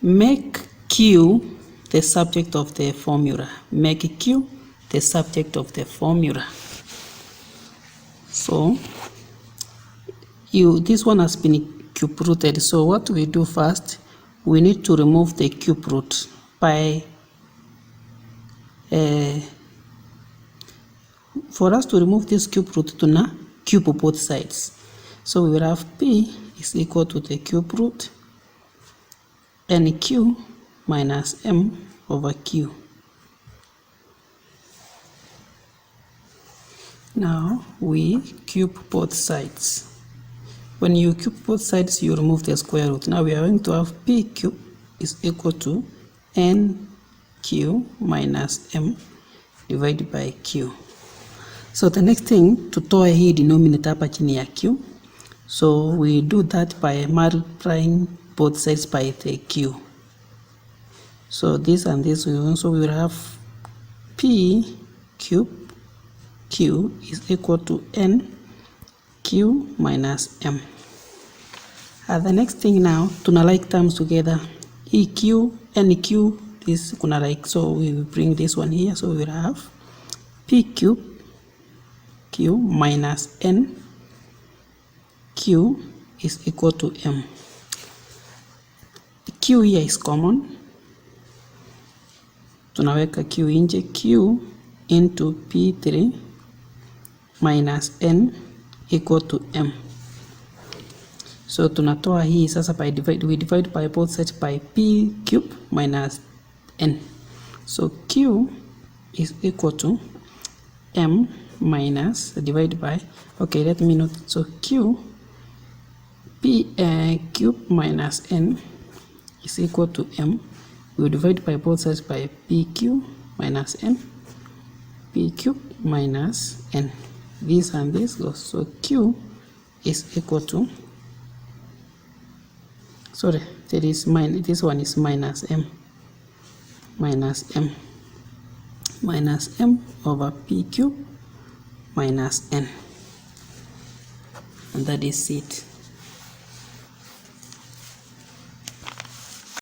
Make Q the subject of the formula. Make Q the subject of the formula. So this one has been cube rooted. So what we do first, we need to remove the cube root by for us to remove this cube root, to cube both sides. So we will have P is equal to the cube root NQ minus M over Q. Now we cube both sides. When you cube both sides, you remove the square root. Now we are going to have P cube is equal to NQ minus M divided by Q. So the next thing, tutoe hii denominator hapa chini ya Q. So we do that by multiplying both sides by the Q. So this and this, so we will have P cube Q is equal to N Q minus M. The next thing now, tuna like terms together. EQ, NQ, this kuna like, so we will bring this one here. So we will have P cube Q minus N Q is equal to M. The Q here is common. Tunaweka Q nje, Q into P3 minus N equal to M. So tunatoa hii sasa by divide, we divide by both sides by P cube minus N. So Q is equal to M minus divided by, okay, let me note. So Q P cube minus N is equal to M. We divide by both sides by PQ minus N, P cube minus N. This and this goes. So Q is equal to, sorry, there is this one is minus M over P cube minus N. And that is it.